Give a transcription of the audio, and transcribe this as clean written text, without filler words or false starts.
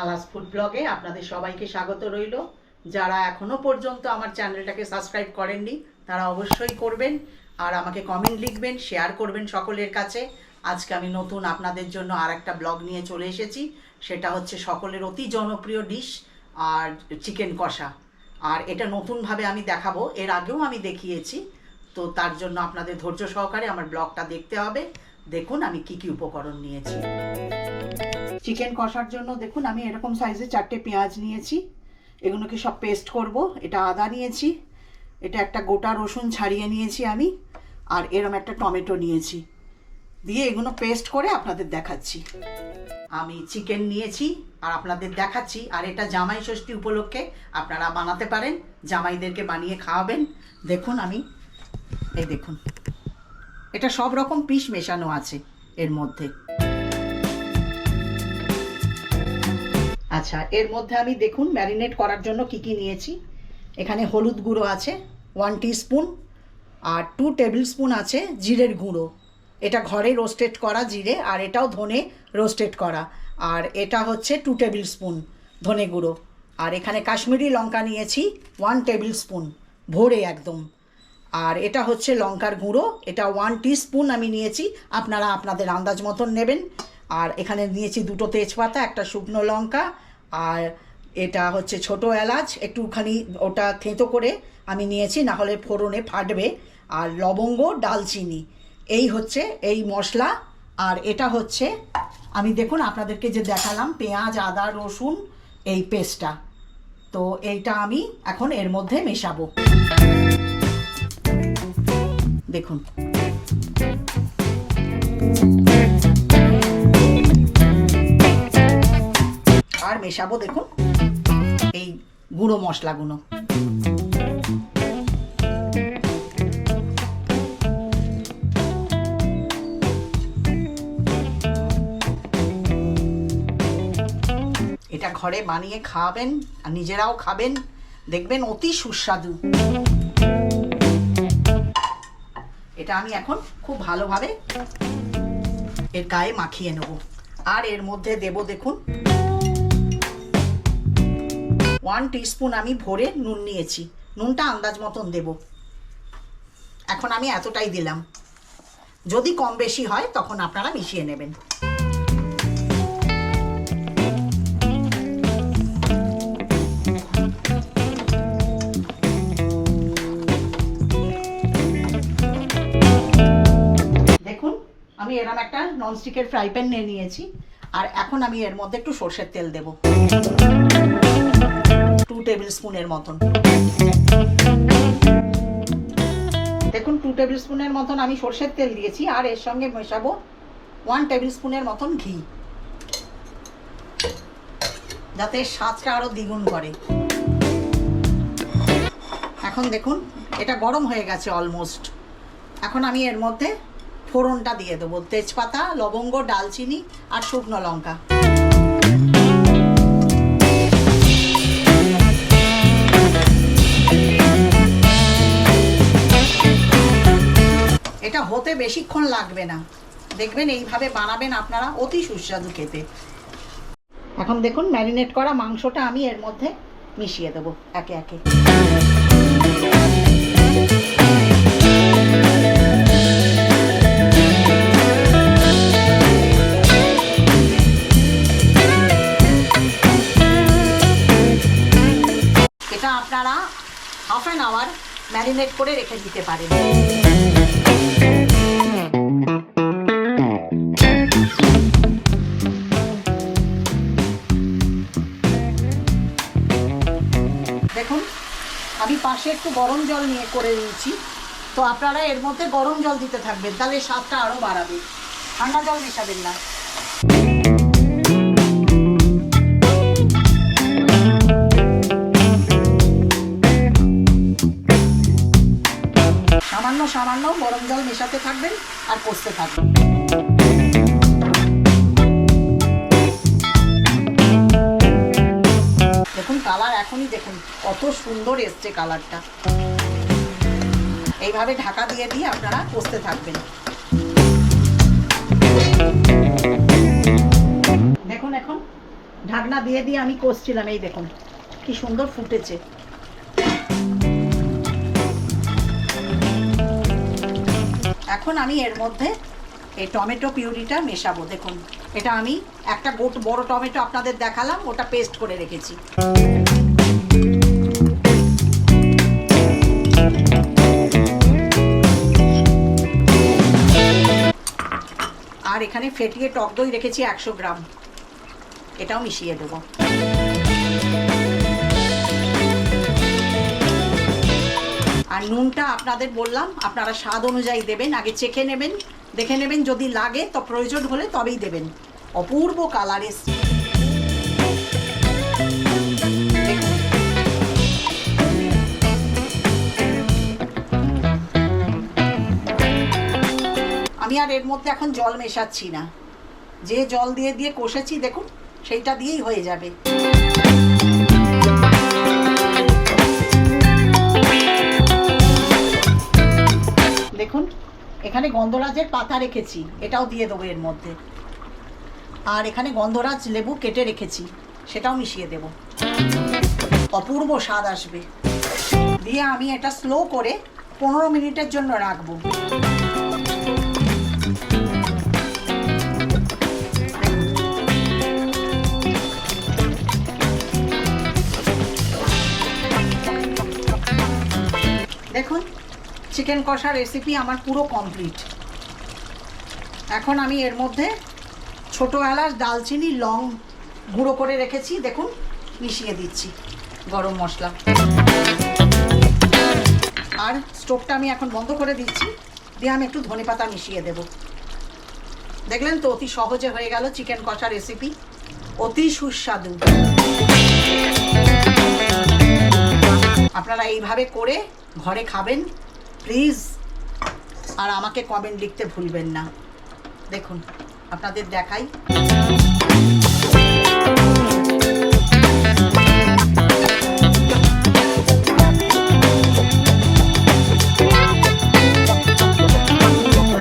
Mala's food ব্লগে আপনাদের সবাইকে স্বাগত রইল। যারা এখনো পর্যন্ত আমার চ্যানেলটাকে সাবস্ক্রাইব করেননি তারা অবশ্যই করবেন, আর আমাকে কমেন্ট লিখবেন, শেয়ার করবেন সকলের কাছে। আজকে আমি নতুন আপনাদের জন্য আর একটা ব্লগ নিয়ে চলে এসেছি। সেটা হচ্ছে সকলের অতি জনপ্রিয় ডিশ আর চিকেন কষা। আর এটা নতুনভাবে আমি দেখাবো, এর আগেও আমি দেখিয়েছি, তো তার জন্য আপনাদের ধৈর্য সহকারে আমার ব্লগটা দেখতে হবে। দেখুন আমি কি কি উপকরণ নিয়েছি। চিকেন কষার জন্য দেখুন আমি এরকম সাইজে 4টে পেঁয়াজ নিয়েছি, এগুলোকে সব পেস্ট করব। এটা আদা নিয়েছি, এটা একটা গোটা রসুন ছাড়িয়ে নিয়েছি আমি, আর এরম একটা টমেটো নিয়েছি, দিয়ে এগুলো পেস্ট করে আপনাদের দেখাচ্ছি। আমি চিকেন নিয়েছি আর আপনাদের দেখাচ্ছি। আর এটা জামাই ষষ্ঠী উপলক্ষে আপনারা বানাতে পারেন, জামাইদেরকে বানিয়ে খাওয়াবেন। দেখুন আমি এই দেখুন, এটা সব রকম পিস মেশানো আছে এর মধ্যে। আচ্ছা, এর মধ্যে আমি দেখুন ম্যারিনেট করার জন্য কি কি নিয়েছি। এখানে হলুদ গুঁড়ো আছে 1 টিস্পুন, আর 2 টেবিল স্পুন আছে জিরের গুঁড়ো। এটা ঘরে রোস্টেড করা জিরে, আর এটাও ধনে রোস্টেড করা। আর এটা হচ্ছে 2 টেবিল স্পুন ধনে গুঁড়ো। আর এখানে কাশ্মীরি লঙ্কা নিয়েছি 1 টেবিল স্পুন ভরে একদম। আর এটা হচ্ছে লঙ্কার গুঁড়ো, এটা 1 টিস্পুন আমি নিয়েছি, আপনারা আপনাদের আন্দাজ মতন নেবেন। আর এখানে নিয়েছি 2টো তেজপাতা, একটা শুকনো লঙ্কা, আর এটা হচ্ছে ছোটো এলাচ একটুখানি ওটা থেঁতো করে আমি নিয়েছি, না হলে ফোড়নে ফাটবে। আর লবঙ্গ, ডালচিনি, এই হচ্ছে এই মশলা। আর এটা হচ্ছে আমি দেখুন আপনাদেরকে যে দেখালাম পেঁয়াজ, আদা, রসুন, এই পেস্টটা। তো এইটা আমি এখন এর মধ্যে মেশাবো। দেখুন আর মেশাবো দেখুন এই গুঁড়ো মশলাগুলো। এটা ঘরে বানিয়ে খাওয়াবেন আর নিজেরাও খাবেন, দেখবেন অতি সুস্বাদু। এটা আমি এখন খুব ভালোভাবে এর গায়ে মাখিয়ে নেব। আর এর মধ্যে দেব দেখুন 1 টিস্পুন আমি ভরে নুন নিয়েছি, নুনটা আন্দাজ মতন দেব। এখন আমি এতটাই দিলাম, যদি কম বেশি হয় তখন আপনারা মিশিয়ে নেবেন। দেখুন আমি এরকম একটা ননস্টিকের ফ্রাই প্যান নিয়ে নিয়েছি, আর এখন আমি এর মধ্যে একটু সর্ষের তেল দেব 2 টেবিল স্পুনের মতন। দেখুন 2 টেবিল স্পুনের মতন আমি সর্ষের তেল দিয়েছি, আর এর সঙ্গে মেশাবো 1 টেবিল স্পুনের মতন ঘি, যাতে স্বাদটা আরো দ্বিগুণ করে। এখন দেখুন এটা গরম হয়ে গেছে অলমোস্ট। এখন আমি এর মধ্যে ফোড়নটা দিয়ে দেবো, তেজপাতা, লবঙ্গ, ডালচিনি আর শুকনো লঙ্কা। এটা হতে বেশিক্ষণ লাগবে না, দেখবেন এইভাবে বানাবেন আপনারা, অতি সুস্বাদু খেতে। এখন দেখুন ম্যারিনেট করা মাংসটা আমি এর মধ্যে মিশিয়ে দেবো একে একে। এটা আপনারা হাফ অ্যান আওয়ার ম্যারিনেট করে রেখে দিতে পারেন। দেখুন আমি পাশে একটু গরম জল নিয়ে করে নিয়েছি, তো আপনারা এর মধ্যে গরম জল দিতে থাকবেন, তাহলে স্বাদটা আরও বাড়াবে। ঠান্ডা জল মেশাবেন না। সামান্য সামান্য গরম জল মেশাতে থাকবেন আর কষতে থাকবেন। দেখুন কালার এখনই দেখুন কত সুন্দর এসছে কালারটা। এইভাবে ঢাকা দিয়ে দিয়ে আপনারা কষতে থাকবেন। দেখুন এখন ঢাকনা দিয়ে দিয়ে আমি কষছিলাম। এই দেখুন কি সুন্দর ফুটেছে। এখন আমি এর মধ্যে এই টমেটো পিউরিটা মেশাবো। দেখুন এটা আমি একটা বড় টমেটো আপনাদের দেখালাম, ওটা পেস্ট করে রেখেছি। আর এখানে ফেটিয়ে টক দই রেখেছি 100 গ্রাম, এটাও মিশিয়ে দেবো। আর নুনটা আপনাদের বললাম আপনারা স্বাদ অনুযায়ী দেবেন, আগে চেখে নেবেন, দেখে নেবেন, যদি লাগে তো প্রয়োজন হলে তবেই দেবেন। অপূর্ব কালার এসছে। আমি আর এর মধ্যে এখন জল মেশাচ্ছি না, যে জল দিয়ে দিয়ে কষেছি দেখুন সেইটা দিয়েই হয়ে যাবে। দেখুন এখানে গন্ধরাজের পাতা রেখেছি, এটাও দিয়ে দেবো এর মধ্যে। আর এখানে গন্ধরাজ লেবু কেটে রেখেছি, সেটাও মিশিয়ে দেব। অপূর্ব স্বাদ আসবে। দিয়ে আমি এটা স্লো করে 15 মিনিটের জন্য রাখবো। দেখুন চিকেন কষা রেসিপি আমার পুরো কমপ্লিট। এখন আমি এর মধ্যে ছোটো এলাচ, দালচিনি, লং গুঁড়ো করে রেখেছি, দেখুন মিশিয়ে দিচ্ছি গরম মশলা। আর স্টোভটা আমি এখন বন্ধ করে দিচ্ছি, দিয়ে আমি একটু ধনেপাতা মিশিয়ে দেব। দেখলেন তো অতি সহজে হয়ে গেল চিকেন কষা রেসিপি, অতি সুস্বাদু। আপনারা এইভাবে করে ঘরে খাবেন প্লিজ, আর আমাকে কমেন্ট লিখতে ভুলবেন না। দেখুন আপনাদের দেখাই।